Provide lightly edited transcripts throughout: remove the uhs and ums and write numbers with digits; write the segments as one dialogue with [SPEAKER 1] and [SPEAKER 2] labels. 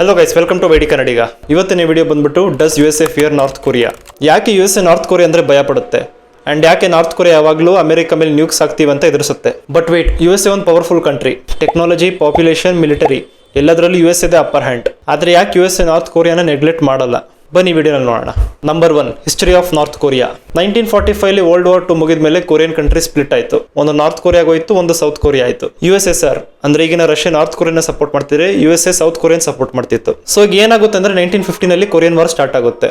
[SPEAKER 1] Hello guys, welcome to YD Kannadiga. ಇವತ್ತಿನ video ಬಂದ್ಬಿಟ್ಟು does USA fear North Korea. ಯಾಕೆ USA North Korea ಅಂದರೆ ಭಯ ಪಡುತ್ತೆ ಆ್ಯಂಡ್ ಯಾಕೆ ನಾರ್ತ್ ಕೊರಿಯಾ ಯಾವಾಗಲೂ ಅಮೆರಿಕ ಮೇಲೆ ನ್ಯೂಕ್ಸ್ ಆಗ್ತೀವಿ ಅಂತ ಎದುರಿಸುತ್ತೆ. ಬಟ್ ವೇಟ್, USA ಒಂದು powerful country. Technology, population, military ಎಲ್ಲದರಲ್ಲೂ USA ದೇ ಅಪ್ಪರ್ ಹ್ಯಾಂಡ್. ಆದರೆ ಯಾಕೆ USA ನಾರ್ತ್ ಕೊರಿಯಾನ ನೆಗ್ಲೆಕ್ಟ್ ಮಾಡಲ್ಲ? ಬನ್ನಿ ವಿಡಿಯೋನಲ್ಲಿ ನೋಡೋಣ. Number 1, history of north Korea. 1945 world war 2 ಮುಗಿದ ಮೇಲೆ ಕೊರಿಯನ್ ಕಂಟ್ರಿ ಸ್ಪ್ಲಿಟ್ ಆಯಿತು. ಒಂದು ನಾರ್ತ್ ಕೊರಿಯಾಗ ಹೋಯ್ತು, ಒಂದು ಸೌತ್ ಕೊರಿಯಾ ಆಯಿತು. USSR ಅಂದ್ರೆ ಈಗಿನ ರಷ್ಯಾ ನಾರ್ತ್ ಕೊರಿಯಾನ ಸಪೋರ್ಟ್ ಮಾಡ್ತಿದ್ರೆ, USA ಸೌತ್ ಕೊರಿಯನ್ ಸಪೋರ್ಟ್ ಮಾಡ್ತಿತ್ತು. ಸೊ ಈಗ ಏನಾಗುತ್ತೆ ಅಂದ್ರೆ 1950ನಲ್ಲಿ ಕೊರಿಯನ್ ವಾರ್ ಸ್ಟಾರ್ಟ್ ಆಗುತ್ತೆ.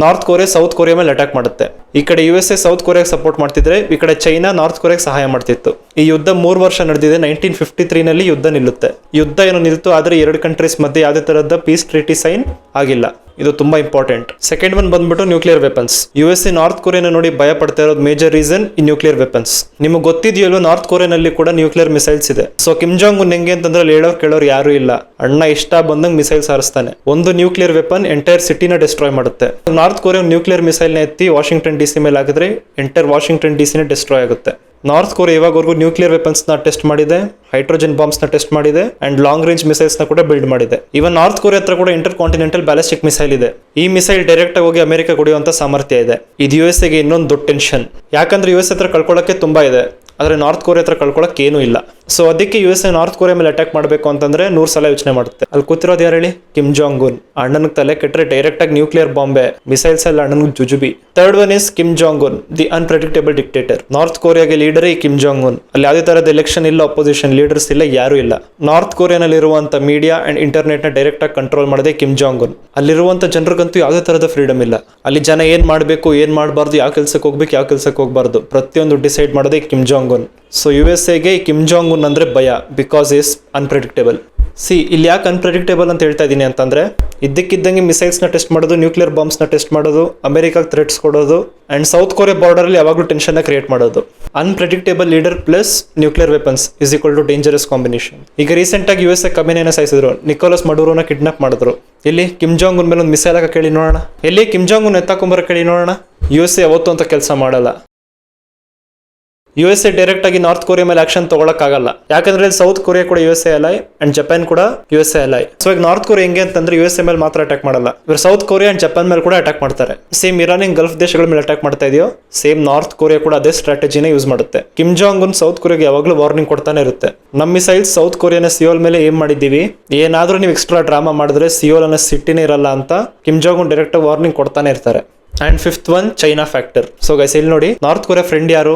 [SPEAKER 1] ನಾರ್ತ್ ಕೊರಿಯಾ ಸೌತ್ ಕೊರಿಯಾ ಮೇಲೆ ಅಟ್ಯಾಕ್ ಮಾಡುತ್ತೆ. ಈ ಕಡೆ USA ಸೌತ್ ಕೊರಿಯಾಗೆ ಸಪೋರ್ಟ್ ಮಾಡ್ತಿದ್ರೆ, ಈ ಕಡೆ ಚೈನಾ ನಾರ್ತ್ ಕೊರಿಯಾಗೆ ಸಹಾಯ ಮಾಡ್ತಿತ್ತು. ಈ ಯುದ್ಧ 3 ವರ್ಷ ನಡೆದಿದೆ. 1953ನಲ್ಲಿ ಯುದ್ಧ ನಿಲ್ಲುತ್ತೆ. ಯುದ್ಧ ಏನು ನಿಲ್ತು, ಆದರೆ 2 ಕಂಟ್ರೀಸ್ ಮಧ್ಯೆ ಯಾವುದೇ ತರಹದ ಪೀಸ್ ಟ್ರೀಟಿ ಸೈನ್ ಆಗಿಲ್ಲ. ಇದು ತುಂಬಾ ಇಂಪಾರ್ಟೆಂಟ್. ಸೆಕೆಂಡ್ ಒನ್ ಬಂದ್ಬಿಟ್ಟು ನ್ಯೂಕ್ಲಿಯರ್ ವೆಪನ್ಸ್. USA ನಾರ್ತ್ ಕೊರಿಯಾನ ನೋಡಿ ಭಯ ಪಡ್ತಾ ಇರೋದು ಮೇಜರ್ ರೀಸನ್ ಈ ನ್ಯೂಕ್ಲಿಯರ್ ವೆಪನ್ಸ್. ನಿಮಗೆ ಗೊತ್ತಿದೆಯಲ್ಲೋ, ನಾರ್ತ್ ಕೊರಿಯಾನಲ್ಲಿ ಕೂಡ ನ್ಯೂಕ್ಲಿಯರ್ ಮಿಸೈಲ್ಸ್ ಇದೆ. ಸೊ ಕಿಮ್ ಜಾಂಗ್ ಉನ್ ಹೆಂಗೆ ಅಂತಂದ್ರೆ, ಹೇಳೋರು ಕೇಳೋರು ಯಾರು ಇಲ್ಲ. ಅಣ್ಣ ಇಷ್ಟ ಬಂದಂಗೆ ಮಿಸೈಲ್ಸ್ ಹಾರಿಸ್ತಾನೆ. ಒಂದು ನ್ಯೂಕ್ಲಿಯರ್ ವೆಪನ್ ಎಂಟೈರ್ ಸಿಟಿನ ಡಿಸ್ಟ್ರಾಯ್ ಮಾಡುತ್ತೆ. ನಾರ್ತ್ ಕೊರಿಯಾ ನ್ಯೂಕ್ಲಿಯರ್ ಮಿಸೈಲ್ನ ಎತ್ತಿ ವಾಷಿಂಗ್ಟನ್ DC ಮೇಲೆ ಹಾಕಿದ್ರೆ ಎಂಟೈರ್ ವಾಷಿಂಗ್ಟನ್ DC ನೇ ಡಿಸ್ಟ್ರಾಯ್ ಆಗುತ್ತೆ. ನಾರ್ತ್ ಕೊರಿಯಾ ಇವಾಗವರೆಗೂ ನ್ಯೂಕ್ಲಿಯರ್ ವೆಪನ್ಸ್ನ ಟೆಸ್ಟ್ ಮಾಡಿದೆ, ಹೈಡ್ರೋಜನ್ ಬಾಂಬ್ಸ್ನ ಟೆಸ್ಟ್ ಮಾಡಿದೆ ಅಂಡ್ ಲಾಂಗ್ ರೇಂಜ್ ಮಿಸೈಲ್ಸ್ನ ಕೂಡ ಬಿಲ್ಡ್ ಮಾಡಿದೆ. ಇವನ್ ನಾರ್ತ್ ಕೊರಿಯಾ ಹತ್ರ ಕೂಡ ಇಂಟರ್ ಕಾಂಟಿನೆಂಟಲ್ ಬ್ಯಾಲಿಸ್ಟಿಕ್ ಮಿಸೈಲ್ ಇದೆ. ಈ ಮಿಸೈಲ್ ಡೈರೆಕ್ಟ್ ಆಗಿ ಹೋಗಿ ಅಮೆರಿಕ ಹೊಡೆಯುವಂತ ಸಾಮರ್ಥ್ಯ ಇದೆ. ಇದು USA ಗೆ ಇನ್ನೊಂದು ದೊಡ್ಡ ಟೆನ್ಷನ್. ಯಾಕಂದ್ರೆ US ಹತ್ರ ಕಳ್ಕೊಳ್ಳೋಕೆ ತುಂಬಾ ಇದೆ, ಆದರೆ ನಾರ್ತ್ ಕೊರಿಯಾ ಹತ್ರ ಕಳ್ಕೊಳ್ಳೋಕೆ ಏನೂ ಇಲ್ಲ. ಸೊ ಅದಕ್ಕೆ USA ನಾರ್ತ್ ಕೊರಿಯಾ ಮೇಲೆ ಅಟ್ಯಾಕ್ ಮಾಡಬೇಕು ಅಂತಂದ್ರೆ 100 ಸಲ ಯೋಚನೆ ಮಾಡುತ್ತೆ. ಅಲ್ಲಿ ಕೂತಿರೋದು ಯಾರು ಹೇಳಿ? Kim Jong Un. ಅಣ್ಣನಿಗೆ ತಲೆ ಕೆಟ್ಟರೆ ಡೈರೆಕ್ಟ್ ಆಗಿ ನ್ಯೂಕ್ಲಿಯರ್ ಬಾಂಬೆ, ಮಿಸೈಲ್ಸ್ ಎಲ್ಲ ಅಣ್ಣನಿಗೆ ಜುಜುಬಿ. Third one is Kim Jong Un, the unpredictable dictator. North ಕೊರಿಯಾಗೆ ಲೀಡರ್ ಈ ಕಿಮ್ ಜಾಂಗ್ ಉನ್. ಅಲ್ಲಿ ಯಾವುದೇ ತರಹದ ಎಲೆಕ್ಷನ್ ಇಲ್ಲ, ಅಪೋಸಿಷನ್ ಲೀಡರ್ಸ್ ಇಲ್ಲ, ಯಾರು ಇಲ್ಲ. ನಾರ್ತ್ ಕೊರಿಯಾನಲ್ಲಿ ಇರುವಂತ ಮೀಡಿಯಾ ಅಂಡ್ ಇಂಟರ್ನೆಟ್ ನ ಡೈರೆಕ್ಟ್ ಆಗಿ ಕಂಟ್ರೋಲ್ ಮಾಡದೆ ಕಿಮ್ ಜಾಂಗ್ ಉನ್. ಅಲ್ಲಿರುವಂತ ಜನರಿಗಂತೂ ಯಾವುದೇ ತರಹದ ಫ್ರೀಡಮ್ ಇಲ್ಲ. ಅಲ್ಲಿ ಜನ ಏನ್ ಮಾಡಬೇಕು, ಏನ್ ಮಾಡಬಾರ್ದು, ಯಾವ ಕೆಲ್ಸಕ್ಕೆ ಹೋಗ್ಬೇಕು, ಯಾವ ಕೆಲ್ಸಕ್ಕೆ ಹೋಗ್ಬಾರ್ದು, ಪ್ರತಿಯೊಂದು ಡಿಸೈಡ್ ಮಾಡೋದೇ Kim Jong Un. So USA ಗೆ ಕಿಮ್ ಜಾಂಗ್ ಉನ್ ಅಂದ್ರೆ ಭಯ, ಬಿಕಾಸ್ ಇಸ್ ಅನ್ಪ್ರೆಡಿಕ್ಟೇಬಲ್. ಇಲ್ಲಿ ಯಾಕೆ ಅನ್ಪ್ರೆಡಿಕ್ಟೇಬಲ್ ಅಂತ ಹೇಳ್ತಾ ಇದ್ದೀನಿ ಅಂತಂದ್ರೆ, ಇದ್ದಕ್ಕಿದ್ದಂಗೆ ಮಿಸೈಲ್ಸ್ ನ ಟೆಸ್ಟ್ ಮಾಡೋದು, ನ್ಯೂಕ್ಲಿಯರ್ ಬಾಂಬ್ಸ್ ನ ಟೆಸ್ಟ್ ಮಾಡೋದು, ಅಮೆರಿಕಾಗೆ ಥ್ರೆಟ್ಸ್ ಕೊಡೋದು ಅಂಡ್ ಸೌತ್ ಕೊರಿಯಾ ಬಾರ್ಡರ್ ಅಲ್ಲಿ ಯಾವಾಗಲೂ ಟೆನ್ಷನ್ ಕ್ರಿಯೇಟ್ ಮಾಡೋದು. Unpredictable leader plus nuclear weapons is equal to dangerous combination. ಈಗ ರೀಸೆಂಟ್ ಆಗಿ USA ಕಮೆನೇನ ಸಾಯಿಸಿದ್ರು, ನಿಕೋಲಸ್ ಮಡುರೋನ ಕಿಡ್ನಾಪ್ ಮಾಡಿದ್ರು. ಇಲ್ಲಿ ಕಿಮ್ ಜಾಂಗ್ ಉನ್ ಮೇಲೆ ಒಂದು ಮಿಸೈಲ್ ಹಾಕ ಕೇಳಿ ನೋಡೋಣ. ಎಲ್ಲಿ ಕಿಮ್ ಜಾಂಗ್ ಉನ್ ಎತ್ತಾಕೊಂಬರ ಕೇಳಿ ನೋಡೋಣ. USA ಯಾವತ್ತೂ ಅಂತ ಕೆಲಸ ಮಾಡಲ್ಲ. USA ಡೈರೆಕ್ಟ್ ಆಗಿ ನಾರ್ತ್ ಕೊರಿಯಾ ಮೇಲೆ ಆಕ್ಷನ್ ತಗೊಳಕ್ಕಾಗಲ್ಲ. ಯಾಕಂದ್ರೆ ಸೌತ್ ಕೊರಿಯಾ ಕೂಡ USA ಅಲೈ ಅಂಡ್ ಜಪಾನ್ ಕೂಡ USA ಅಲೈ. ಸೊ ಈಗ ನಾರ್ತ್ ಕೊರಿಯಾ ಹೆಂಗೆ ಅಂತಂದ್ರೆ USA ಮೇಲೆ ಮಾತ್ರ ಅಟ್ಯಾಕ್ ಮಾಡಲ್ಲ, ಇವರು ಸೌತ್ ಕೊರಿಯಾ ಅಂಡ್ ಜಪಾನ್ ಮೇಲೆ ಕೂಡ ಅಟ್ಯಾಕ್ ಮಾಡ್ತಾರೆ. ಸೇಮ್ ಇರಾನಿಯನ್ ಗಲ್ಫ್ ದೇಶಗಳ ಮೇಲೆ ಅಟ್ಯಾಕ್ ಮಾಡ್ತಾ ಇದೆಯೋ, ಸೇಮ್ ನಾರ್ತ್ ಕೊರಿಯಾ ಕೂಡ ಅದೇ ಸ್ಟ್ರಾಟಜಿನ ಯೂಸ್ ಮಾಡುತ್ತೆ. ಕಿಮ್ ಜಾಂಗ್ ಉನ್ ಸೌತ್ ಕೊರಿಯಾಗೆ ಯಾವಾಗಲೂ ವಾರ್ನಿಂಗ್ ಕೊಡ್ತಾನೆ ಇರುತ್ತೆ. ನಮ್ಮ ಮಿಸೈಲ್ಸ್ ಸೌತ್ ಕೊರಿಯಾನ ಸಿಯೋಲ್ ಮೇಲೆ ಏನ್ ಮಾಡಿದ್ದೀವಿ, ಏನಾದ್ರೂ ನೀವು ಎಕ್ಸ್ಟ್ರಾ ಡ್ರಾಮಾ ಮಾಡಿದ್ರೆ ಸಿಯೋಲ್ ಅನ್ನೋ ಸಿಟಿನೇ ಇರಲ್ಲ ಅಂತ Kim Jong Un direct warning ಕೊಡ್ತಾನೆ ಇರ್ತಾರೆ. And fifth one, China factor. So guys ಇಲ್ಲಿ ನೋಡಿ, ನಾರ್ತ್ ಕೊರಿಯಾ ಫ್ರೆಂಡ್ ಯಾರು?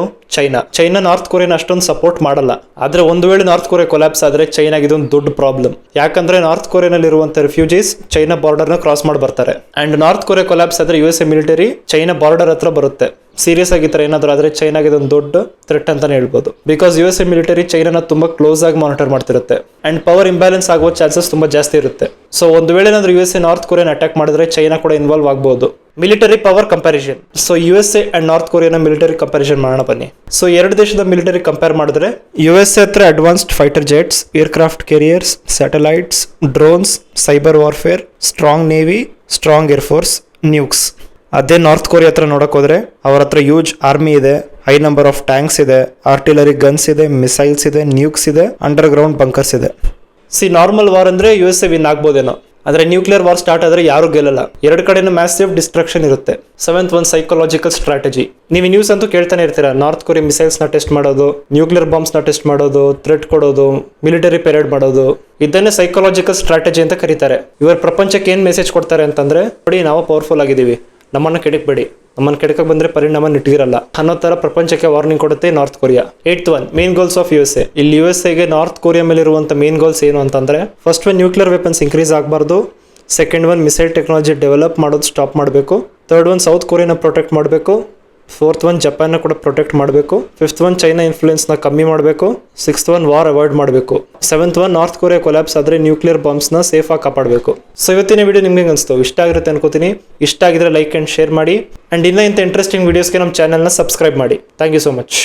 [SPEAKER 1] ಚೈನಾ ನಾರ್ತ್ ಕೊರಿಯಾನ ಅಷ್ಟೊಂದು ಸಪೋರ್ಟ್ ಮಾಡಲ್ಲ. ಆದ್ರೆ ಒಂದು ವೇಳೆ ನಾರ್ತ್ ಕೊರಿಯಾ ಕೊಲಾಪ್ಸ್ ಆದ್ರೆ ಚೈನಾಗೆ ಇದೊಂದು ದೊಡ್ಡ ಪ್ರಾಬ್ಲಮ್. ಯಾಕಂದ್ರೆ ನಾರ್ತ್ ಕೊರಿಯಾನಲ್ಲಿ ಇರುವಂತ ರೆಫ್ಯೂಜೀಸ್ ಚೈನಾ ಬಾರ್ಡರ್ ನ ಕ್ರಾಸ್ ಮಾಡಿ ಬರ್ತಾರೆ. ಅಂಡ್ ನಾರ್ತ್ ಕೊರಿಯಾ ಕೊಲಾಪ್ಸ್ ಆದ್ರೆ USA ಮಿಲಿಟರಿ ಚೈನಾ ಬಾರ್ಡರ್ ಹತ್ರ ಬರುತ್ತೆ. ಸೀರಿಯಸ್ ಆಗಿ ಏನಾದ್ರು ಆದ್ರೆ ಚೈನಾಗೆ ಇದೊಂದು ದೊಡ್ಡ ಥ್ರೆಟ್ ಅಂತಾನೆ ಹೇಳ್ಬೋದು. ಬಿಕಾಸ್ USA ಮಿಲಿಟರಿ ಚೈನಾನ ತುಂಬಾ ಕ್ಲೋಸ್ ಆಗಿ ಮಾನಿಟರ್ ಮಾಡ್ತಿರುತ್ತೆ ಅಂಡ್ ಪವರ್ ಇಂಬ್ಯಾಲೆನ್ಸ್ ಆಗುವ ಚಾನ್ಸಸ್ ತುಂಬಾ ಜಾಸ್ತಿ ಇರುತ್ತೆ. ಸೊ ಒಂದು ವೇಳೆ ಏನಾದ್ರು USA ನಾರ್ತ್ ಕೊರಿಯಾನ ಅಟ್ಯಾಕ್ ಮಾಡಿದ್ರೆ ಚೈನಾ ಕೂಡ ಇನ್ವಾಲ್ವ್ ಆಗಬಹುದು. Military power comparison. So USA and North ಕೊರಿಯಾನ ಮಿಲಿಟರಿ ಕಂಪ್ಯಾರಿಸನ್ ಮಾಡೋಣ ಬನ್ನಿ. ಸೊ ಎರಡು ದೇಶದ ಮಿಲಿಟರಿ ಕಂಪೇರ್ ಮಾಡಿದ್ರೆ, USA ಹತ್ರ advanced fighter jets, aircraft carriers, satellites, drones, cyber warfare, strong navy, strong air force, nukes. ಅದೇ ನಾರ್ತ್ ಕೊರಿಯಾ ಹತ್ರ ನೋಡಕ್ ಹೋದ್ರೆ ಅವ್ರ ಹತ್ರ ಯೂಜ್ ಆರ್ಮಿ ಇದೆ, ಹೈ ನಂಬರ್ ಆಫ್ ಟ್ಯಾಂಕ್ಸ್ ಇದೆ, ಆರ್ಟಿಲರಿ ಗನ್ಸ್ ಇದೆ, ಮಿಸೈಲ್ಸ್ ಇದೆ, ನ್ಯೂಕ್ಸ್ ಇದೆ, ಅಂಡರ್ ಗ್ರೌಂಡ್ ಬಂಕರ್ಸ್ ಇದೆ. ನಾರ್ಮಲ್ ವಾರ್ ಅಂದ್ರೆ USA ವಿನ್ ಆಗ್ಬೋದೇನೋ, ಆದ್ರೆ ನ್ಯೂಕ್ಲಿಯರ್ ವಾರ್ ಸ್ಟಾರ್ಟ್ ಆದ್ರೆ ಯಾರು ಗೆಲ್ಲಲ್ಲ. ಎರಡು ಕಡೆನೂ ಮ್ಯಾಸಿವ್ ಡಿಸ್ಟ್ರಕ್ಷನ್ ಇರುತ್ತೆ. Seventh one, psychological strategy. ನೀವು ನ್ಯೂಸ್ ಅಂತೂ ಕೇಳ್ತಾನೆ ಇರ್ತೀರಾ, ನಾರ್ತ್ ಕೊರಿಯಾ ಮಿಸೈಲ್ಸ್ ನ ಟೆಸ್ಟ್ ಮಾಡೋದು, ನ್ಯೂಕ್ಲಿಯರ್ ಬಾಂಬ್ಸ್ ನ ಟೆಸ್ಟ್ ಮಾಡೋದು, ಥ್ರೆಟ್ ಕೊಡೋದು, ಮಿಲಿಟರಿ ಪೆರೇಡ್ ಮಾಡೋದು, ಇದನ್ನೇ ಸೈಕಾಲಜಿಕಲ್ ಸ್ಟ್ರಾಟಜಿ ಅಂತ ಕರೀತಾರೆ. ಇವರು ಪ್ರಪಂಚಕ್ಕೆ ಏನ್ ಮೆಸೇಜ್ ಕೊಡ್ತಾರೆ ಅಂತಂದ್ರೆ, ನೋಡಿ ನಾವು ಪವರ್ಫುಲ್ ಆಗಿದ್ದೀವಿ, ನಮ್ಮನ್ನ ಕೆಡಕ್ಬೇಡಿ, ನಮ್ಮನ್ನ ಕೆಡಕಕ್ಕೆ ಬಂದ್ರೆ ಪರಿಣಾಮ ನಿಟ್ಟಿಗಿರಲ್ಲ ಅನ್ನೋ ತರ ಪ್ರಪಂಚಕ್ಕೆ ವಾರ್ನಿಂಗ್ ಕೊಡುತ್ತೆ North Korea. 8th one, main goals of USA. ಇಲ್ಲಿ USA ಗೆ ನಾರ್ತ್ ಕೊರಿಯಾ ಮೇಲೆ ಇರುವಂತ ಮೇನ್ ಗೋಲ್ಸ್ ಏನು ಅಂತಂದ್ರೆ, first one, nuclear weapons increase ಆಗಬಾರ್ದು. Second one, missile technology develop ಮಾಡೋದು ಸ್ಟಾಪ್ ಮಾಡಬೇಕು. ಥರ್ಡ್ ಒನ್, ಸೌತ್ ಕೊರಿಯಾನ ಪ್ರೊಟೆಕ್ಟ್ ಮಾಡಬೇಕು. ಫೋರ್ತ್ ಒನ್, ಜಪಾನ್ನ ಕೂಡ ಪ್ರೊಟೆಕ್ಟ್ ಮಾಡಬೇಕು. ಫಿಫ್ತ್ ಒನ್, ಚೈನಾ ಇನ್ಫ್ಲೂಯೆನ್ಸ್ನ ಕಮ್ಮಿ ಮಾಡಬೇಕು. ಸಿಕ್ಸ್ತ್ ಒನ್, ವಾರ್ ಅವಾಯ್ಡ್ ಮಾಡಬೇಕು. Seventh one, north Korea collapse ಆದರೆ ನ್ಯೂಕ್ಲಿಯರ್ ಬಾಂಬ್ಸ್ನ ಸೇಫ್ ಆಗಿ ಕಾಪಾಡಬೇಕು. ಸೊ ಇವತ್ತಿನ ವಿಡಿಯೋ ನಿಮ್ಗೆ ಅನಿಸ್ತು, ಇಷ್ಟ ಆಗಿರುತ್ತೆ ಅನ್ಕೋತೀನಿ. ಇಷ್ಟ ಆಗಿದ್ರೆ ಲೈಕ್ ಆ್ಯಂಡ್ ಶೇರ್ ಮಾಡಿ. ಆ್ಯಂಡ್ ಇನ್ನೂ ಇಂಥ ಇಂಟ್ರೆಸ್ಟಿಂಗ್ ವೀಡಿಯೋಸ್ಗೆ ನಮ್ಮ ಚಾನಲ್ನ ಸಬ್ಸ್ಕ್ರೈಬ್ ಮಾಡಿ. Thank you so much.